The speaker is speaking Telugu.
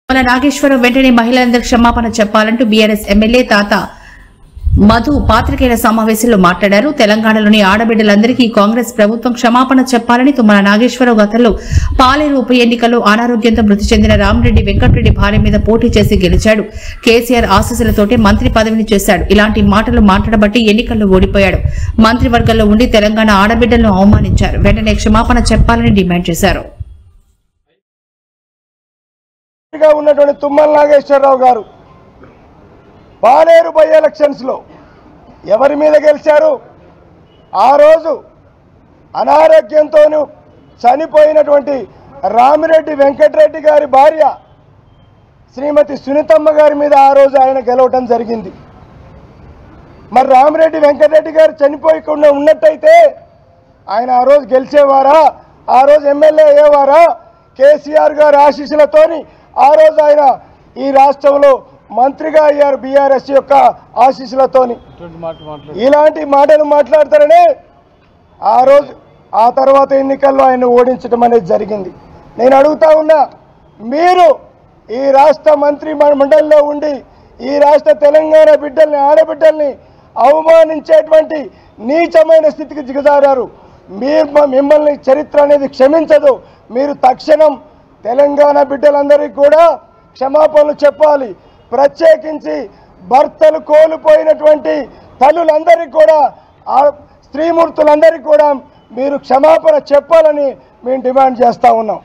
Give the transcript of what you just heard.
నాగేశ్వరరావు వెంటనే మహిళలందరికీ క్షమాపణ చెప్పాలంటూ బీఆర్ఎస్ ఎమ్మెల్యే తాత మధు పాత్రికేయుల సమావేశంలో మాట్లాడారు. తెలంగాణలోని ఆడబిడ్డలందరికీ కాంగ్రెస్ ప్రభుత్వం క్షమాపణ చెప్పాలని తుమ్మల నాగేశ్వరరావు గతంలో పాలేరు ఉప ఎన్నికల్లో అనారోగ్యంతో మృతి చెందిన రామిరెడ్డి వెంకటరెడ్డి భార్య మీద పోటీ చేసి గెలిచాడు. కేసీఆర్ ఆశీస్సులతోటే మంత్రి పదవిని చేశాడు. ఇలాంటి మాటలు మాట్లాడబట్టి ఎన్నికల్లో ఓడిపోయాడు. మంత్రివర్గంలో ఉండి తెలంగాణ ఆడబిడ్డలను అవమానించారు. వెంటనే క్షమాపణ చెప్పాలని డిమాండ్ చేశారు. ఉన్నటువంటి తుమ్మల నాగేశ్వరరావు గారు పాలేరు బై ఎలక్షన్స్ లో ఎవరి మీద గెలిచారు? ఆ రోజు అనారోగ్యంతో చనిపోయినటువంటి రామిరెడ్డి వెంకటరెడ్డి గారి భార్య శ్రీమతి సునీతమ్మ గారి మీద ఆ రోజు ఆయన గెలవటం జరిగింది. మరి రామిరెడ్డి వెంకటరెడ్డి గారు చనిపోయకుండా ఉన్నట్టయితే ఆయన ఆ రోజు గెలిచేవారా? ఆ రోజు ఎమ్మెల్యే అయ్యేవారా? కేసీఆర్ గారి ఆశీస్సులతోని ఆ రోజు ఆయన ఈ రాష్ట్రంలో మంత్రిగా అయ్యారు బీఆర్ఎస్ యొక్క ఆశీస్సులతోని. ఇలాంటి మాటలు మాట్లాడతారనే ఆ రోజు ఆ తర్వాత ఎన్నికల్లో ఆయన ఓడించడం అనేది జరిగింది. నేను అడుగుతా ఉన్నా, మీరు ఈ రాష్ట్ర మంత్రి మండలిలో ఉండి ఈ రాష్ట్ర తెలంగాణ బిడ్డల్ని ఆడబిడ్డల్ని అవమానించేటువంటి నీచమైన స్థితికి దిగజారారు. మిమ్మల్ని చరిత్ర అనేది క్షమించదు. మీరు తక్షణం తెలంగాణ బిడ్డలందరికీ కూడా క్షమాపణలు చెప్పాలి. ప్రత్యేకించి భర్తలు కోల్పోయినటువంటి తల్లులందరికీ కూడా స్త్రీమూర్తులందరికీ కూడా మీరు క్షమాపణ చెప్పాలని మేము డిమాండ్ చేస్తూ ఉన్నాం.